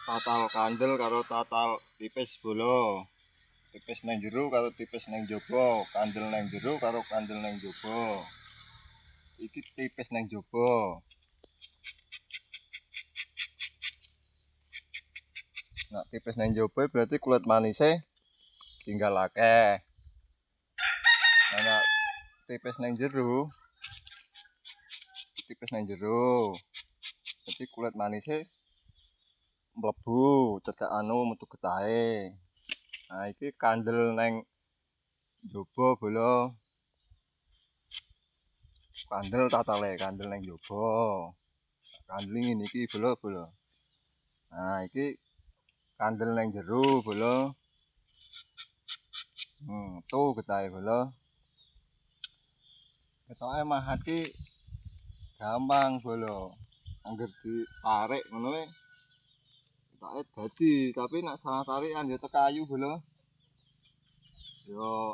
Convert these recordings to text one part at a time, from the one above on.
tatal kandel karo tatal tipis bolo. Tipis nang jero karo tipis nang jaba, kandel nang jero karo kandel nang jaba. Iki tipis nang jaba. Nah, tipis nang jaba berarti kulit manise tinggal akeh. Nah, tipis nang jero. Tipis nang jero. Jadi kulit manise mlebu cedhak anu metu getahe. Nah, iki kandel nang jaba bolo. Kandel tatale, kandel nang jaba. Kandel ngene iki bolo. Nah, iki kandel nang jero bolo. Tuh getahe bolo. Ketoke mahat ki gampang bolo. Angger ditarik ngono wae. Ketoke dadi, tapi nek salah tarikan ya tekayu bolo. Yo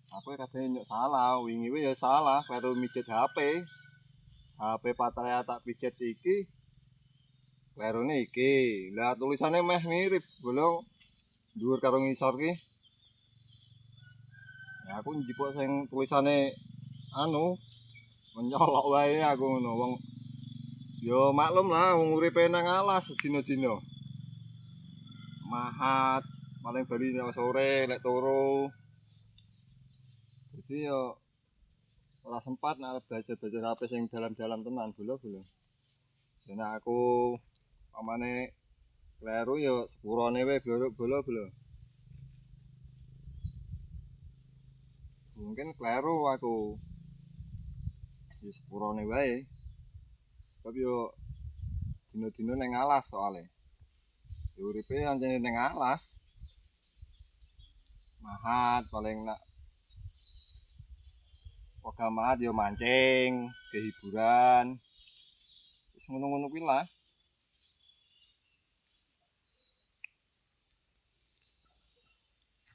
aku kadang nyuk salah, wingi ya salah karo mijet HP. HP Pattaya tak pijet iki klerune iki. Lah tulisane meh mirip bolo. Dhuwur karo ngisor ki. Ya aku njipuk sing tulisane anu menyolok wae aku ngono wong. Yo maklum lah wong uripe nang alas dina-dina. Mahat paling bali sore lek turu. Jadi yo ora sempat nek belajar HP sing dalam-dalam tenan bolo. Dene aku pamane kleru yo sepurone wae bolo. Mungkin kleru aku. Ya sepurone wae. Tapi yo dina-dina ning alas soalnya. Ya uripe anjene ning alas. Mahat paling nak wegah mahat yo mancing, ke hiburan. Wis ngono-ngono kuwi lah.